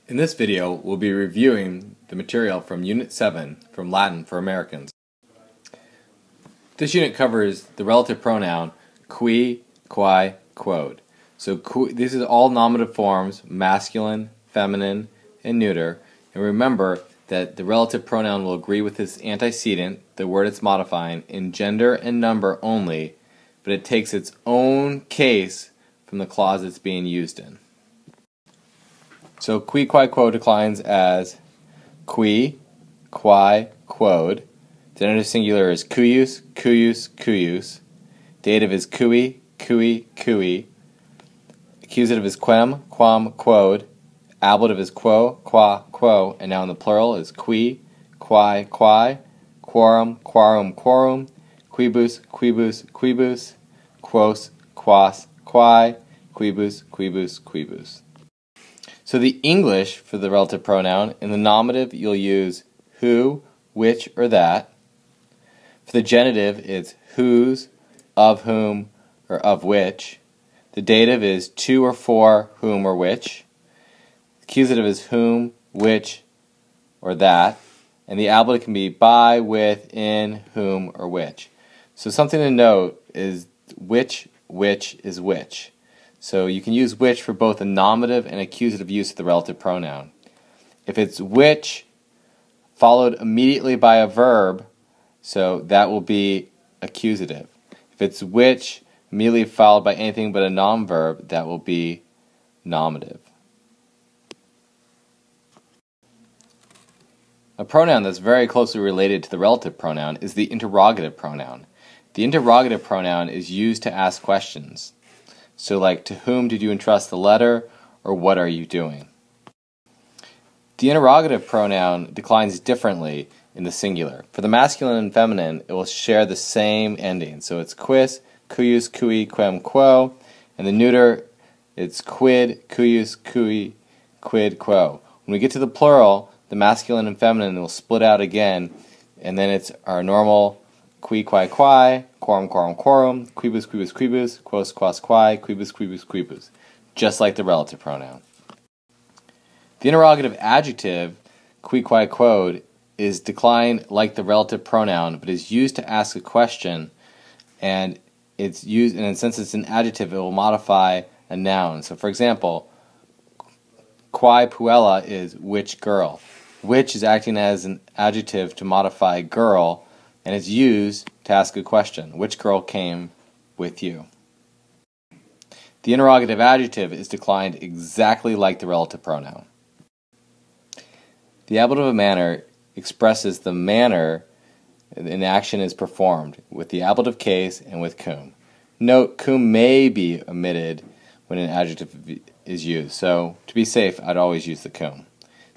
In this video, we'll be reviewing the material from Unit 7 from Latin for Americans. This unit covers the relative pronoun qui, quae, quod. So this is all nominative forms, masculine, feminine, and neuter. And remember that the relative pronoun will agree with its antecedent, the word it's modifying, in gender and number only, but it takes its own case from the clause it's being used in. So qui, quae, quod declines as qui, quae, quod. Genitive singular is cuius, cuius, cuius. Dative is cui, cui, cui. Accusative is quem, quam, quod. Ablative is quo, qua, quo. And now in the plural is qui, quae, quae. Quorum, quorum, quorum. Quibus, quibus, quibus. Quos, quas, quae. Quibus, quibus, quibus. So the English for the relative pronoun, in the nominative you'll use who, which, or that. For the genitive it's whose, of whom, or of which. The dative is to or for whom or which. The accusative is whom, which, or that. And the ablative can be by, with, in, whom, or which. So something to note is which is which. So you can use which for both a nominative and accusative use of the relative pronoun. If it's which followed immediately by a verb, so that will be accusative. If it's which immediately followed by anything but a non-verb, that will be nominative. A pronoun that's very closely related to the relative pronoun is the interrogative pronoun. The interrogative pronoun is used to ask questions. So like, to whom did you entrust the letter, or what are you doing? The interrogative pronoun declines differently in the singular. For the masculine and feminine, it will share the same ending. So it's quis, cuius, cui, quem, quo. And the neuter, it's quid, cuius, cui, quid, quo. When we get to the plural, the masculine and feminine will split out again, and then it's our normal qui, quae, quae, quorum, quorum, quorum, quibus, quibus, quibus, quos, quas, quae, quibus, quibus, quibus, just like the relative pronoun. The interrogative adjective, qui, quae, quod, is declined like the relative pronoun, but is used to ask a question, and it's used, and since it's an adjective, it will modify a noun. So for example, quae puella is which girl. Which is acting as an adjective to modify girl, and it's used to ask a question. Which girl came with you? The interrogative adjective is declined exactly like the relative pronoun. The ablative of manner expresses the manner an action is performed with the ablative case and with cum. Note, cum may be omitted when an adjective is used. So to be safe, I'd always use the cum.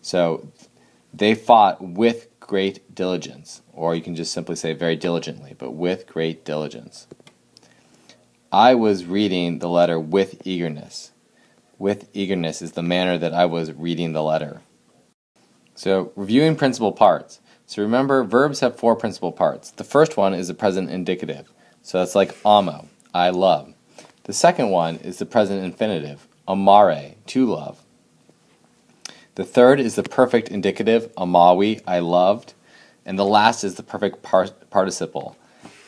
So they fought with great diligence, or you can just simply say very diligently, but with great diligence. I was reading the letter with eagerness. With eagerness is the manner that I was reading the letter. So, reviewing principal parts. So remember, verbs have four principal parts. The first one is the present indicative. So that's like amo, I love. The second one is the present infinitive, amare, to love. The third is the perfect indicative, amavi, I loved. And the last is the perfect participle,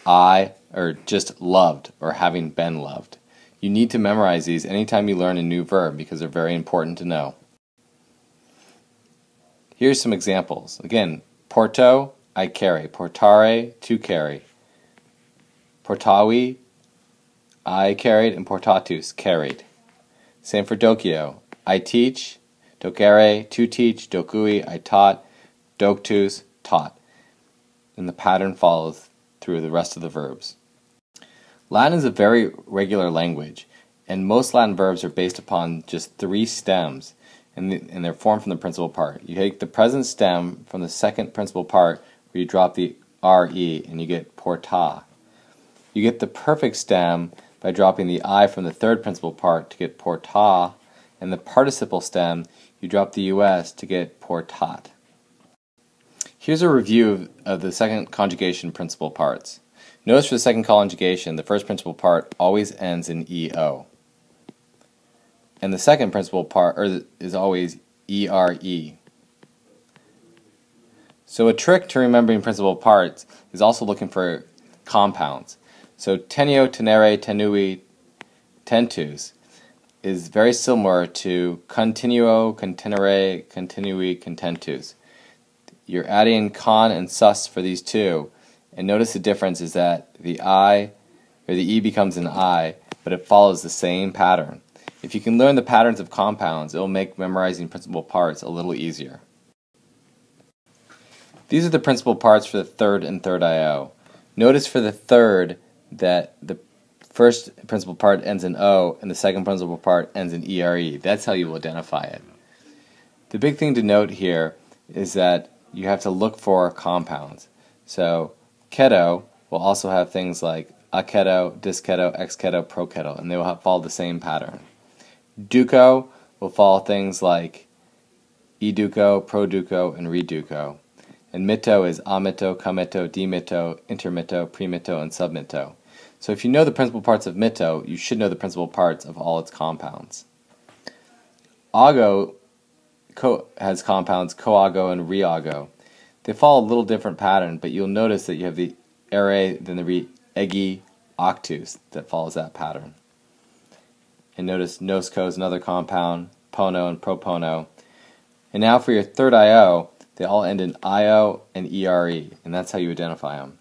I, or just loved, or having been loved. You need to memorize these anytime you learn a new verb because they're very important to know. Here's some examples. Again, porto, I carry. Portare, to carry. Portavi, I carried, and portatus, carried. Same for docio, I teach. Docere, to teach. Docui, I taught. Doctus, taught. And the pattern follows through the rest of the verbs. Latin is a very regular language, and most Latin verbs are based upon just three stems, and they're formed from the principal part. You take the present stem from the second principal part, where you drop the re, and you get porta. You get the perfect stem by dropping the I from the third principal part to get porta, and the participle stem, you drop the us to get portat. Here's a review of the second conjugation principal parts. Notice for the second conjugation, the first principal part always ends in EO. And the second principal part is always ERE. So a trick to remembering principal parts is also looking for compounds. So tenio, tenere, tenui, tentus is very similar to continuo, continere, continui, contentus. You're adding con and sus for these two, and notice the difference is that the I, or the E becomes an I, but it follows the same pattern. If you can learn the patterns of compounds, it will make memorizing principal parts a little easier. These are the principal parts for the third and third IO. Notice for the third that the first principal part ends in O and the second principal part ends in ERE. That's how you will identify it. The big thing to note here is that you have to look for compounds. So keto will also have things like aketo, disketo, exketo, proketo, and they will follow the same pattern. Duco will follow things like educo, produco, and reduco. And mito is amito, comito, demito, intermito, premito, and submito. So if you know the principal parts of mito, you should know the principal parts of all its compounds. Ago has compounds coago and reago. They follow a little different pattern, but you'll notice that you have the ere, then the egi, octus that follows that pattern. And notice nosco is another compound, pono and propono. And now for your third IO, they all end in IO and ERE, and that's how you identify them.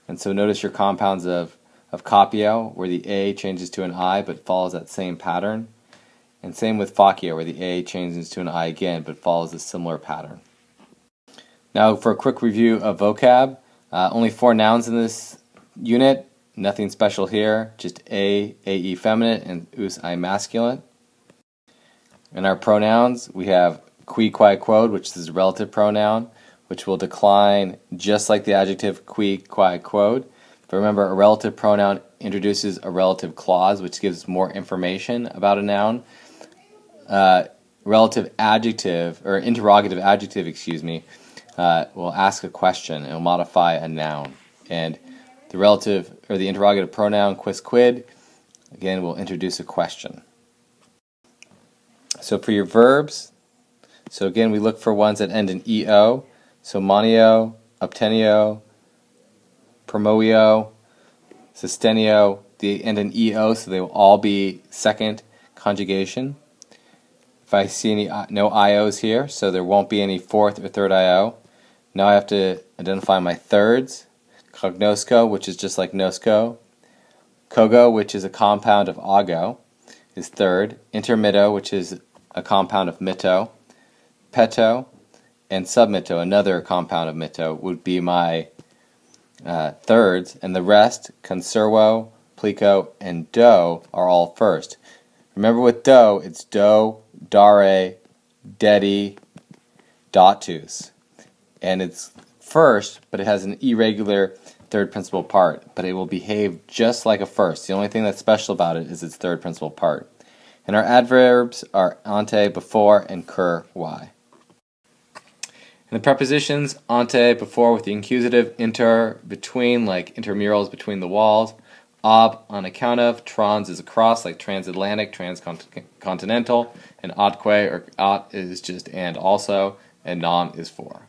And so notice your compounds of copio, where the A changes to an I but follows that same pattern. And same with facio, where the A changes to an I again but follows a similar pattern. Now for a quick review of vocab, only 4 nouns in this unit, nothing special here, just A, AE feminine, and us, I masculine. In our pronouns, we have qui, quae, quod, which is a relative pronoun, which will decline just like the adjective qui, quae, quod. But remember, a relative pronoun introduces a relative clause, which gives more information about a noun. Relative adjective, or interrogative adjective, will ask a question and will modify a noun. And the relative, or the interrogative pronoun quis, quid, again, will introduce a question. So for your verbs, so again, we look for ones that end in EO. So monio, obtenio, promoio, sustenio, they end in EO, so they will all be second conjugation. If I see no IOs here, so there won't be any fourth or third IO. Now I have to identify my thirds. Cognosco, which is just like nosco. Cogo, which is a compound of ago, is third. Intermito, which is a compound of mito. Peto and submito, another compound of mito, would be my thirds, and the rest, conservo, plico, and do, are all first. Remember with do, it's do, dare, dedi, datus. And it's first, but it has an irregular third principal part, but it will behave just like a first. The only thing that's special about it is its third principal part. And our adverbs are ante, before, and cur, y. And the prepositions, ante, before with the accusative, inter, between, like intramurals between the walls, ob, on account of, trans is across, like transatlantic, transcontinental, and atque, or at is just and also, and non is for.